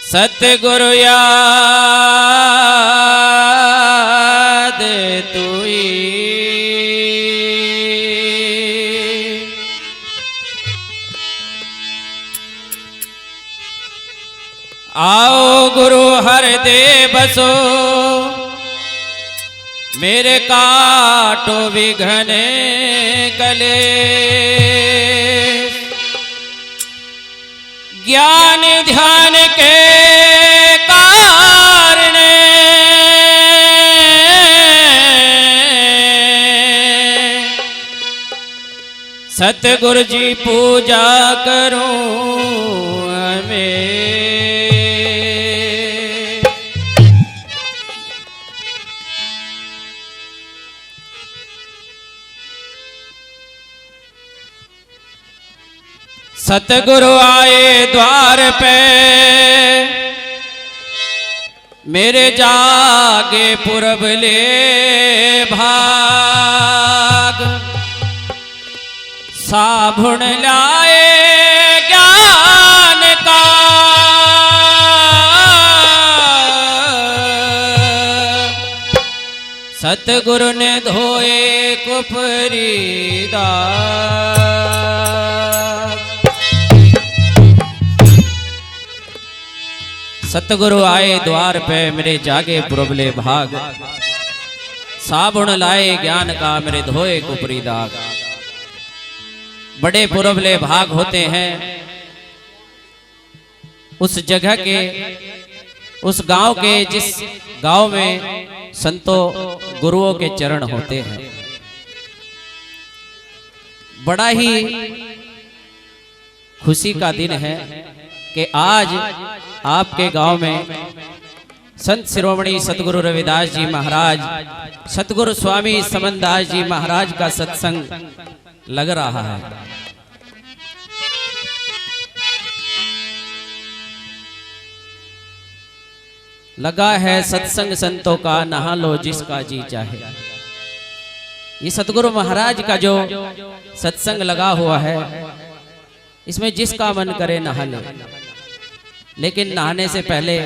सतगुरु याद तुई आओ गुरु हर दे बसो मेरे काटो विघ्न कले ज्ञान ध्यान के कारण सतगुरु जी पूजा करूं हमें। सतगुरु आए द्वार पे मेरे जागे पुरबले भाग साबुन लाए ज्ञान का सतगुरु ने धोए कुफरी दाग। सतगुरु आए द्वार पे मेरे जागे पुरबले भाग साबुन लाए ज्ञान का मेरे धोए कुफरी दाग। बड़े पुरबले भाग होते हैं उस जगह के उस गांव के जिस गांव में संतों गुरुओं के चरण होते हैं। बड़ा ही खुशी का दिन है कि आज आपके गांव में संत शिरोमणि सतगुरु रविदास जी महाराज सतगुरु स्वामी समनदास जी महाराज का सत्संग लग रहा है। लगा है सत्संग संतों का नहा लो जिसका जी चाहे। ये सतगुरु महाराज का जो सत्संग लगा हुआ है इसमें जिसका मन करे नहा ले, लेकिन नहाने से पहले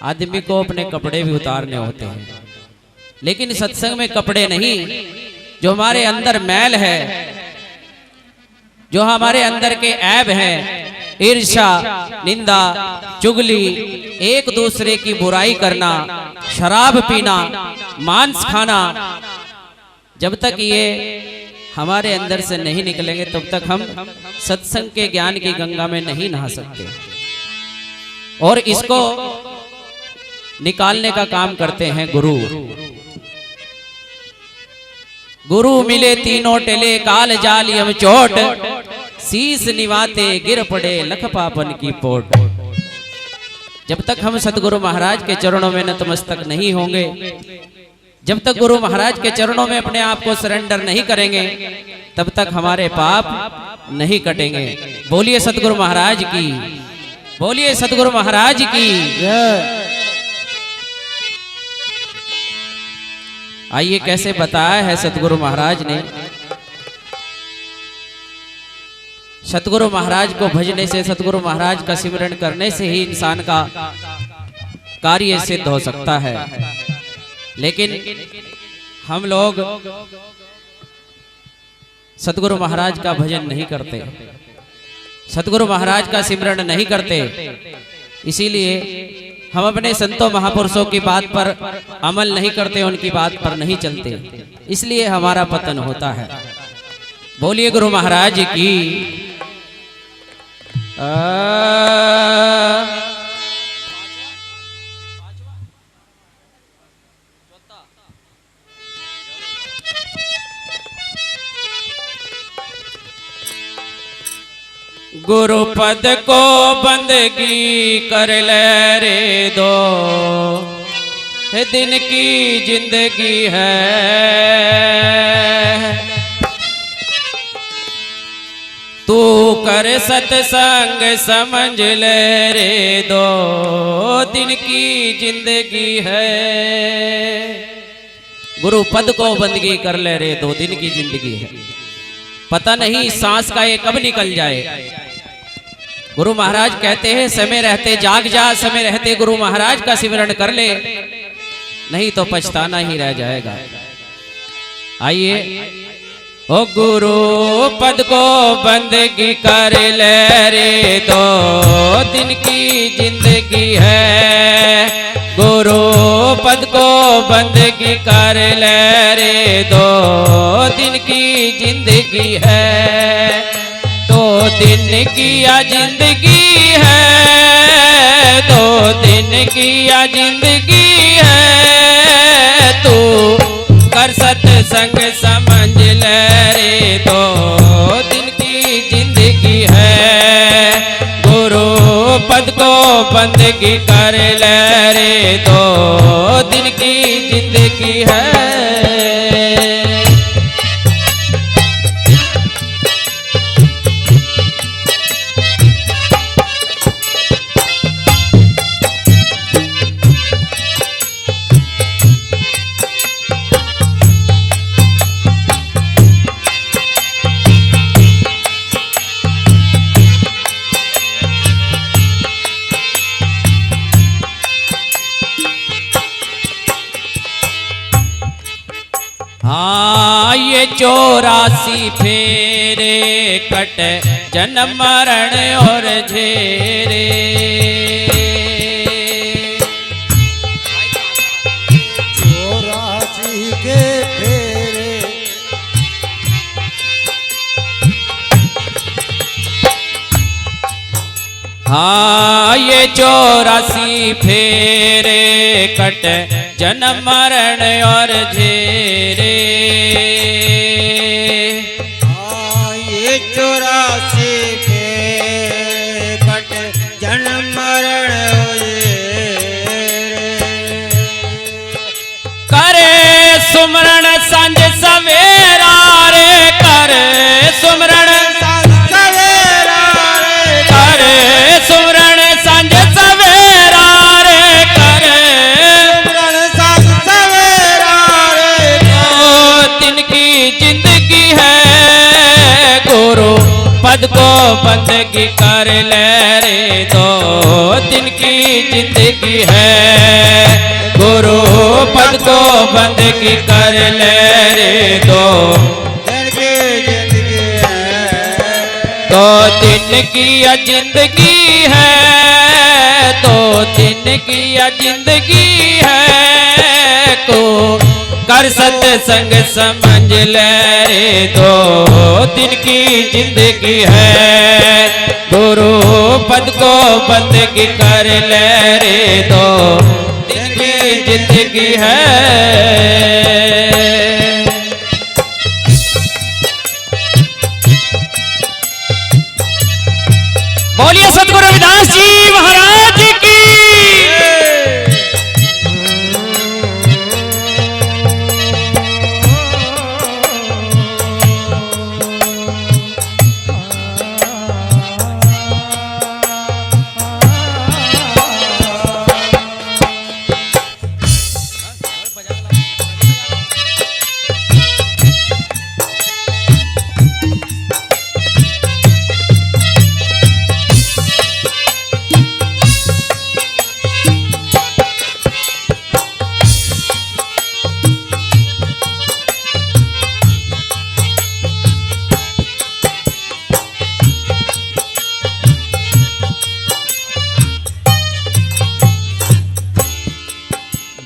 आदमी को अपने कपड़े भी उतारने होते हैं। लेकिन सत्संग में कपड़े नहीं, जो हमारे अंदर मैल है, जो हमारे अंदर के ऐब हैं, ईर्ष्या, निंदा, चुगली, एक दूसरे की बुराई करना, शराब पीना, मांस खाना, जब तक ये हमारे अंदर से नहीं निकलेंगे तब तक हम सत्संग के ज्ञान की गंगा में नहीं नहा सकते। और इसको निकालने का काम करते हैं गुरु। गुरु मिले तीनों टेले काल जाल यम चोट शीस निवाते गिर पड़े लख पापन की पोट। जब तक हम सतगुरु महाराज के चरणों में नतमस्तक नहीं होंगे, जब तक गुरु महाराज के चरणों में अपने आप को सरेंडर नहीं करेंगे, तब तक हमारे पाप नहीं कटेंगे। बोलिए सतगुरु महाराज की, बोलिए सतगुरु महाराज की। आइए कैसे बताया है सतगुरु महाराज ने। सतगुरु महाराज को भजने से, सतगुरु महाराज का सिमरन करने से ही इंसान का कार्य सिद्ध हो सकता है। लेकिन हम लोग सतगुरु महाराज का भजन नहीं करते, सतगुरु महाराज का सिमरन नहीं करते, इसीलिए हम अपने संतों महापुरुषों की बात पर अमल नहीं करते, उनकी बात पर नहीं चलते, इसलिए हमारा पतन होता है। बोलिए गुरु महाराज की। गुरु पद को बंदगी कर ले रे दो, दिन की जिंदगी है। तू कर सत्संग समझ ले रे, 2 दिन की जिंदगी है। गुरु पद को बंदगी कर ले रे, 2 दिन की जिंदगी है। पता नहीं सांस का ये कब निकल जाए। गुरु महाराज कहते हैं समय रहते जाग जा, समय रहते गुरु महाराज का सिमरण कर ले, नहीं तो पछताना ही रह जाएगा। आइए, ओ गुरु पद को बंदगी कर ले रे, 2 दिन की जिंदगी है। गुरु पद को बंदगी कर ले रे, 2 दिन की जिंदगी है। 2 दिन की या जिंदगी है, 2 दिन की या जिंदगी है। तू कर सत्संग समझ ले रे, 2 दिन की जिंदगी है। गुरु पद को बंदगी कर ले रे, 2 दिन की जिंदगी है। हाँ, ये 84 फेरे कट जन्म मरण और झेरे। 84 के फेरे, हाँ, ये 84 फेरे कट जन्म मरण और झेरे। हाँ, ये 84 फेरे कट जन्म मरण करे सुमरण सांझ सवेरा रे, करे सुमरण सवेरा रे, करे सुमरण सांझ सवेरा रे, करे सवेरा रे। 2 दिन की जिंदगी है। गुरु पद को बंदगी कर ले रे, 2 दिन की जिंदगी है। गुरु पद को बंदगी कर ले रे, 2 दिन की जिंदगी है। 2 दिन की या जिंदगी है। 2 दिन की या जिंदगी है। को कर सत्संग समझ ले रे, 2 दिन की जिंदगी है। गुरु पद को बंदगी कर ले रे, 2 दिन की जिंदगी है। बोलिए सतगुरु रविदास जी महाराज की।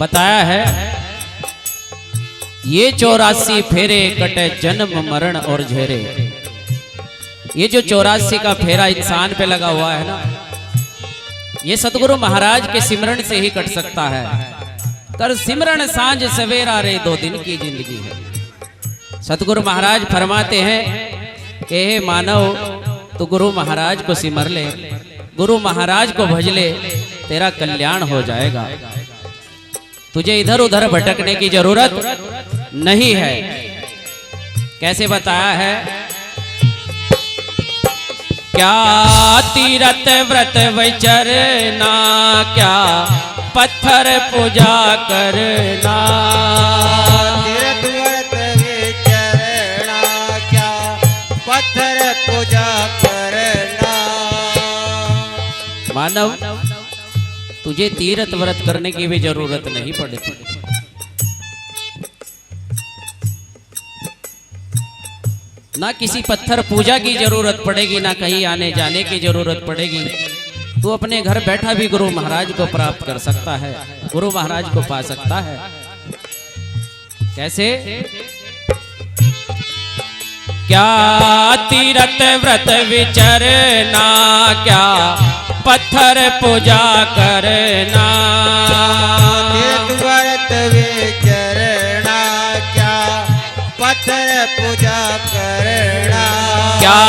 बताया है ये 84 फेरे कटे जन्म मरण और झेरे। ये जो 84 का फेरा इंसान पे लगा हुआ है ना, ये सतगुरु महाराज के सिमरण से ही कट सकता है। कर सिमरण सांझ सवेरा रे, 2 दिन की जिंदगी है। सतगुरु महाराज फरमाते हैं कि हे मानव, तो गुरु महाराज को सिमर ले, गुरु महाराज को भज ले, तेरा कल्याण हो जाएगा। तुझे इधर उधर भटकने की जरूरत नहीं है। कैसे बताया है? क्या तीरथ व्रत विचरना, क्या पत्थर पूजा करना। तीर्थ व्रत विचरना, क्या पत्थर पूजा करना। मानव, तुझे तीर्थ व्रत करने की भी जरूरत नहीं पड़ेगी। ना किसी पत्थर पूजा की जरूरत पड़ेगी, ना कहीं आने जाने की जरूरत पड़ेगी। तू अपने घर बैठा भी गुरु महाराज को प्राप्त कर सकता है, गुरु महाराज को पा सकता है। कैसे? क्या तीरथ व्रत विचरना, क्या पत्थर पूजा करना। तीर्थ व्रत विचरना, क्या पत्थर पूजा करना। क्या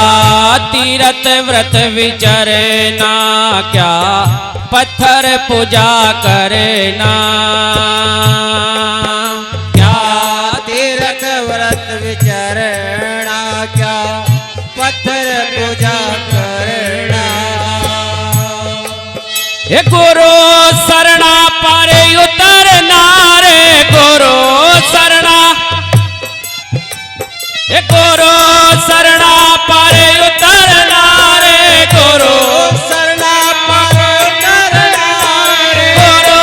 तीरथ व्रत विचरना, क्या पत्थर पूजा करना। क्या तीर्थ व्रत विचरना, क्या पत्थर पूजा करना। हे गुरु शरणा पारे उतरना रे, गुरु शरणा। हे गुरु शरणा पारे उतरना रे, गुरु शरणा पारे उतरना रे। गुरु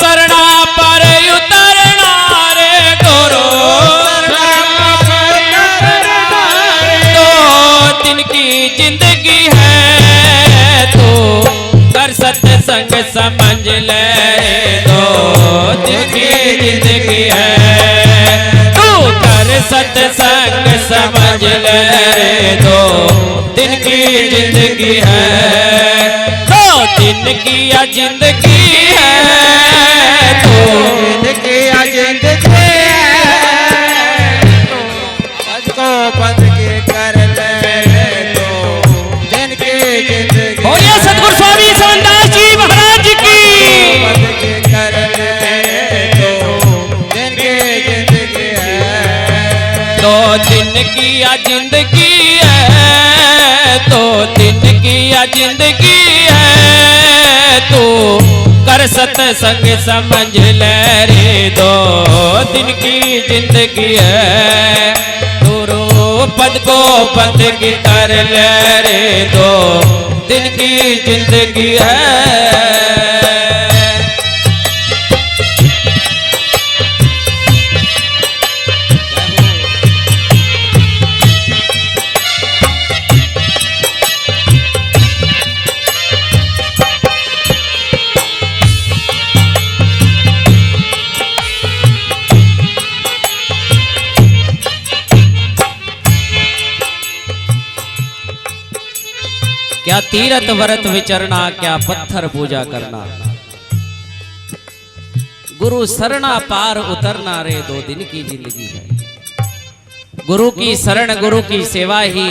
शरणा पारे उतरना रे, गुरु शरणा पारे उतरना रे। 2 दिन की जिंदगी है, तू कर सत्संग समझ ले। 2 दिन की जिंदगी है, तू कर सत्संग समझ ले। 2 दिन की जिंदगी है, 2 दिन की या जिंदगी है। तू जिंदगी जिंदगी है, को बंद के कर ले। तो दिन की जिंदगी बोलिए सतगुरु स्वामी समनदास जी महाराज की। बंद के कर ले। तो दिन की जिंदगी है। 2 दिन की या जिंदगी है, 2 दिन की या जिंदगी है। तू कर सत्संग समझ ले रे। 2 दिन की जिंदगी है, गुरु पद को बंद की कर ले रे। 2 दिन की जिंदगी है। क्या तीरथ व्रत विचरना, क्या पत्थर पूजा करना। गुरु शरणा पार उतरना रे, 2 दिन की जिंदगी है। गुरु की शरण, गुरु की सेवा ही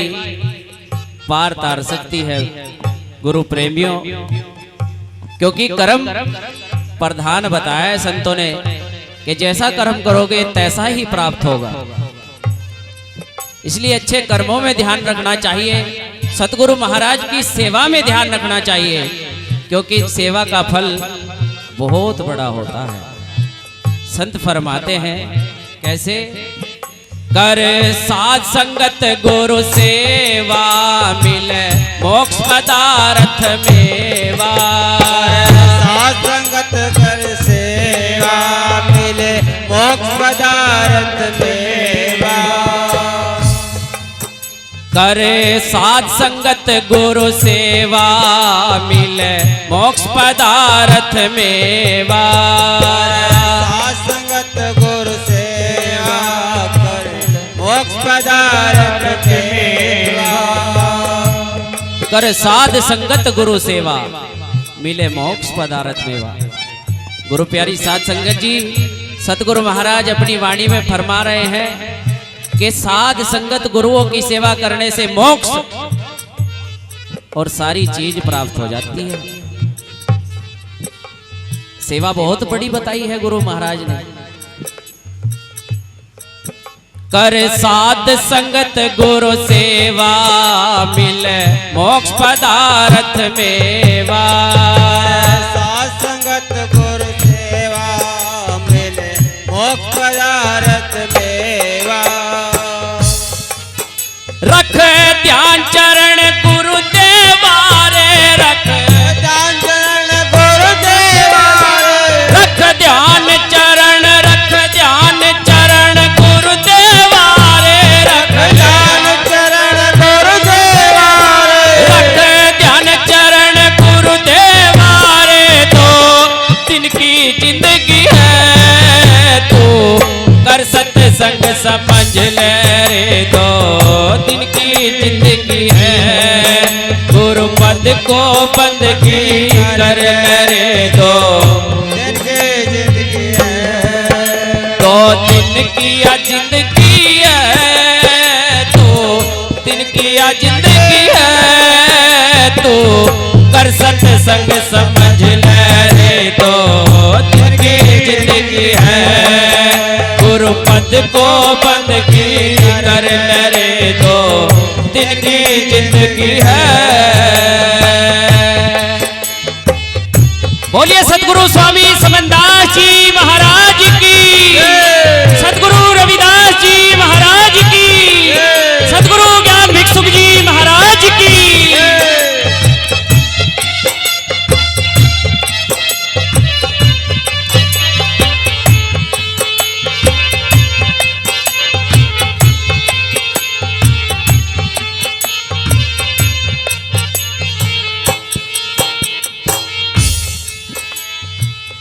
पार तार सकती है गुरु प्रेमियों। क्योंकि कर्म प्रधान बताया है संतों ने कि जैसा कर्म करोगे तैसा ही प्राप्त होगा। इसलिए अच्छे कर्मों में ध्यान रखना चाहिए, सतगुरु महाराज की सेवा में ध्यान रखना चाहिए, क्योंकि सेवा का फल बहुत बड़ा होता है। संत फरमाते हैं कैसे? कर साध संगत गुरु सेवा, मिले मोक्ष पदार्थ मेवा। साध संगत कर सेवा, मिले मोक्ष पदार्थ मेवा। करे साध संगत गुरु सेवा, मिले मोक्ष पदार्थ मेवा। साध संगत गुरु सेवा, कर मोक्ष पदार्थ मेवा। कर साध संगत गुरु सेवा, मिले मोक्ष पदार्थ मेवा। गुरु प्यारी साध संगत जी, सतगुरु महाराज अपनी वाणी में फरमा रहे हैं कि साध संगत गुरुओं की सेवा करने से मोक्ष और सारी चीज प्राप्त हो जाती है। सेवा बहुत बड़ी बताई है गुरु महाराज ने। कर साध संगत गुरु सेवा, मिले मोक्ष पदार्थ मेवा। साध संगत गुरु सेवा, मिले मोक्ष पदार्थ मेवा। रख ध्यान चरण गुरु देवारे, रख ध्यान चरण गुरु देवारे, रख ध्यान चरण, रख ध्यान चरण गुरु देवारे, रख ध्यान चरण गुरु देवारे, रख ध्यान चरण गुरु देवारे। तो दिन की जिंदगी है तू कर सत्संग समझ ले रे। दो दिन की जिंदगी है गुरु पद को बंदगी कर ले रे। दो दिन की जिंदगी है, दो दिन की जिंदगी है, तो दिन की जिंदगी है। तो कर सत्संग समझ ले रे। दो दिन की जिंदगी है गुरु पद को बंदगी कर ले रे। दो दिन की जिंदगी है। बोलिए सतगुरु स्वामी समनदास जी महाराज की, सतगुरु रविदास जी महाराज की, सतगुरु ज्ञान भिक्षुक जी महाराज की।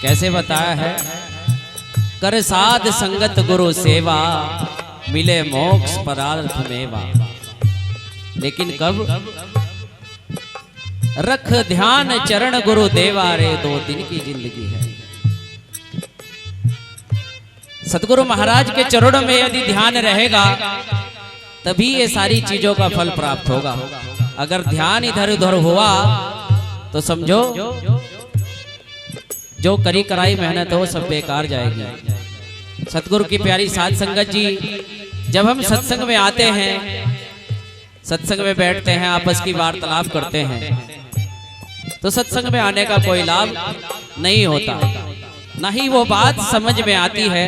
कैसे बताया है? कर साध संगत गुरु सेवा, मिले मोक्ष पदार्थ मेवा। लेकिन कब? रख ध्यान चरण गुरु देवा रे। दो दिन की जिंदगी है। सतगुरु महाराज के चरणों में यदि ध्यान रहेगा तभी ये सारी चीजों का फल प्राप्त होगा। अगर ध्यान इधर उधर हुआ तो समझो जो करी कराई मेहनत हो सब बेकार जाएगी। सतगुरु की प्यारी साध संगत जी, जब हम सत्संग में आते हैं, सत्संग में बैठते हैं, आपस की वार्तालाप करते हैं, तो सत्संग में आने का कोई लाभ नहीं होता, ना ही वो बात समझ में आती है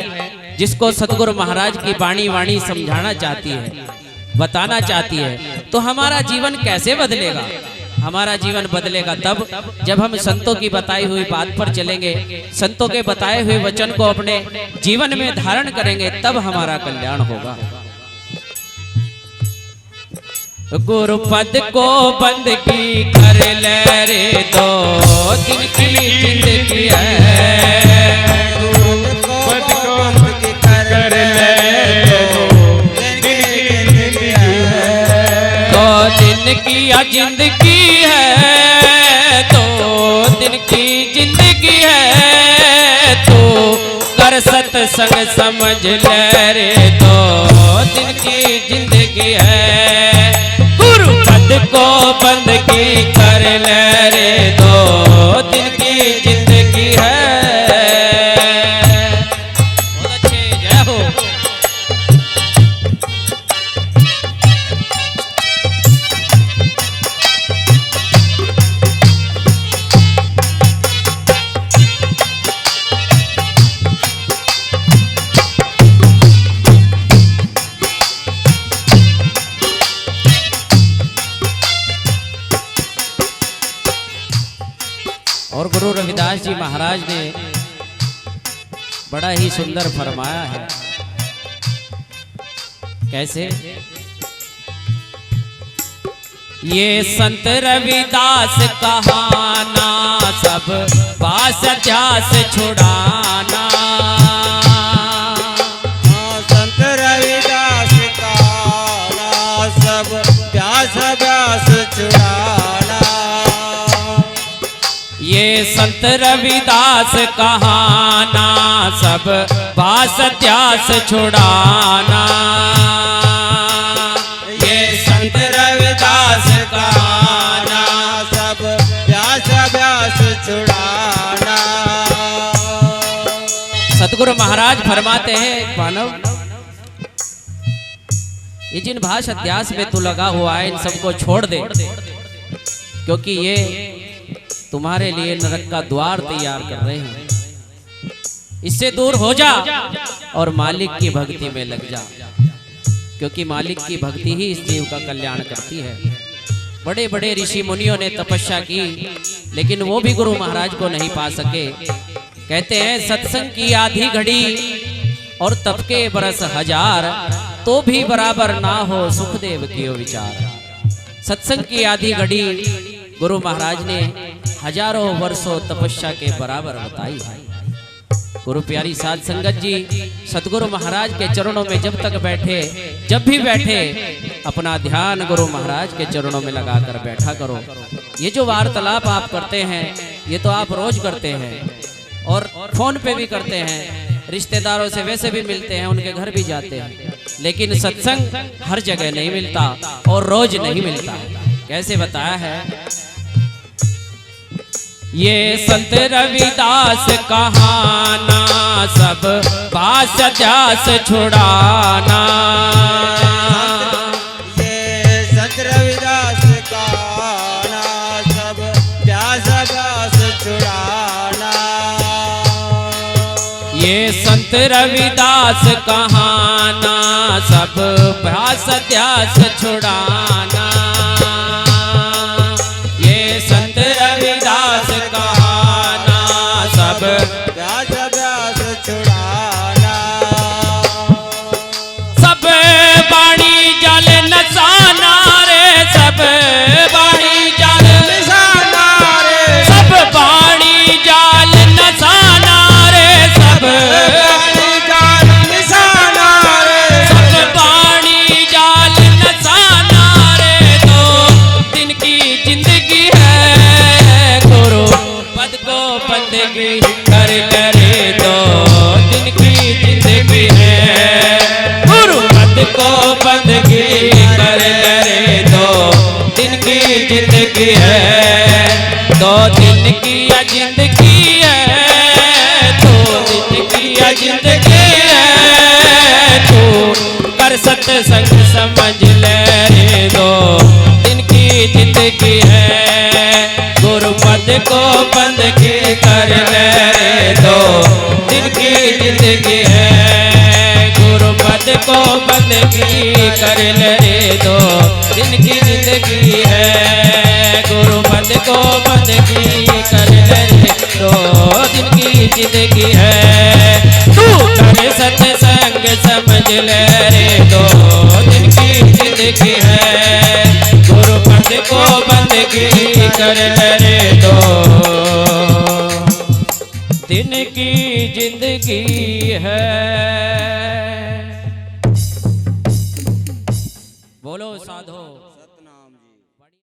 जिसको सतगुरु महाराज की वाणी समझाना चाहती है, बताना चाहती है। तो हमारा जीवन कैसे बदलेगा? हमारा जीवन बदलेगा तब जब हम संतों की बताई हुई बात पर चलेंगे, संतों के बताए हुए वचन को अपने जीवन में धारण करेंगे, तब हमारा कल्याण होगा। गुरु पद को बंदगी कर ले रे। दो दिन की जिंदगी है, गुरु पद को बंदगी कर ले। दो दिन की जिंदगी है, तो दिन की जिंदगी है। तो कर सत्संग समझ ले रे। दो दिन की जिंदगी है गुरु पद को बंदगी कर ले रे। दो दिन की जिंदगी है। बहुत अच्छे, जय हो। और गुरु रविदास जी महाराज ने बड़ा ही सुंदर फरमाया है। कैसे? ये संत रविदास कहाना, सब पास अध्यास छुड़ाना। संत रविदास का सब प्यास व्यास छुड़ाना। ये संत रविदास कहाना, सब पास अध्यास छुड़ाना। ये संत रविदास कहाना, सब प्यास व्यास छुड़ाना। सतगुरु महाराज फरमाते हैं, मानव ये जिन भाष अध्यास में तू लगा हुआ है इन सबको छोड़ दे, क्योंकि ये तुम्हारे लिए नरक का द्वार तैयार कर रहे हैं। इससे दूर हो जा और मालिक की भक्ति में लग जा, क्योंकि मालिक की भक्ति ही इस जीव का कल्याण करती है। बड़े बड़े ऋषि मुनियों ने तपस्या की, लेकिन वो भी गुरु महाराज को नहीं पा सके। कहते हैं सत्संग की आधी घड़ी और तप के बरस हजार, तो भी बराबर ना हो सुखदेव की विचार। सत्संग की आधी घड़ी गुरु महाराज ने हजारों वर्षों तपस्या के बराबर बताई है। गुरु प्यारी साध संगत जी, सतगुरु महाराज के चरणों में जब तक बैठे, जब भी बैठे अपना ध्यान गुरु महाराज के चरणों में लगाकर बैठा करो। ये जो वार्तालाप आप करते हैं ये तो आप रोज करते हैं और फोन पे भी करते हैं, रिश्तेदारों से वैसे भी मिलते हैं, उनके घर भी जाते हैं, लेकिन सत्संग हर जगह नहीं मिलता और रोज नहीं मिलता। कैसे बताया है? ये संत रविदास कहाना सब बास अध्यास छुड़ाना। ये संत रविदास कहाना सब प्यास अभ्यास छुड़ाना। ये संत रविदास कहाना सब प्यास अध्यास छुड़ाना। ये संत रविदास कहाना सब प्यास अभ्यास छुड़ाना। सब बाणी जल नसाना रे, सब बाणी जल निशाना रे, सब बाणी जाल नसाना रे, सब बाणी जाल निशाना रे, सब बाणी जाल नसाना रे। दो दिन की जिंदगी है गुरु पद को बंदगी कर करे। दो दिन की जिंदगी है गुरु पद को बंदगी कर करे। दो दिन की जिंदगी है, दो दिन की जिंदगी है, दो दिन की जिंदगी है। तू कर सत्संग समझ ले रे, दो दिन की जिंदगी है गुरु पद को बंदगी कर ले रे। दो दिन की जिंदगी है गुरु पद को बंदगी कर ले रे। दो दिन की जिंदगी है गुरु पद को बंदगी कर ले रे। दो दिन की जिंदगी है तू कर सत्संग समझ ले रे। दो दिन की जिंदगी है गुरु पद को बंदगी कर ले रे। दो दिन की जिंदगी है। बोलो साधो।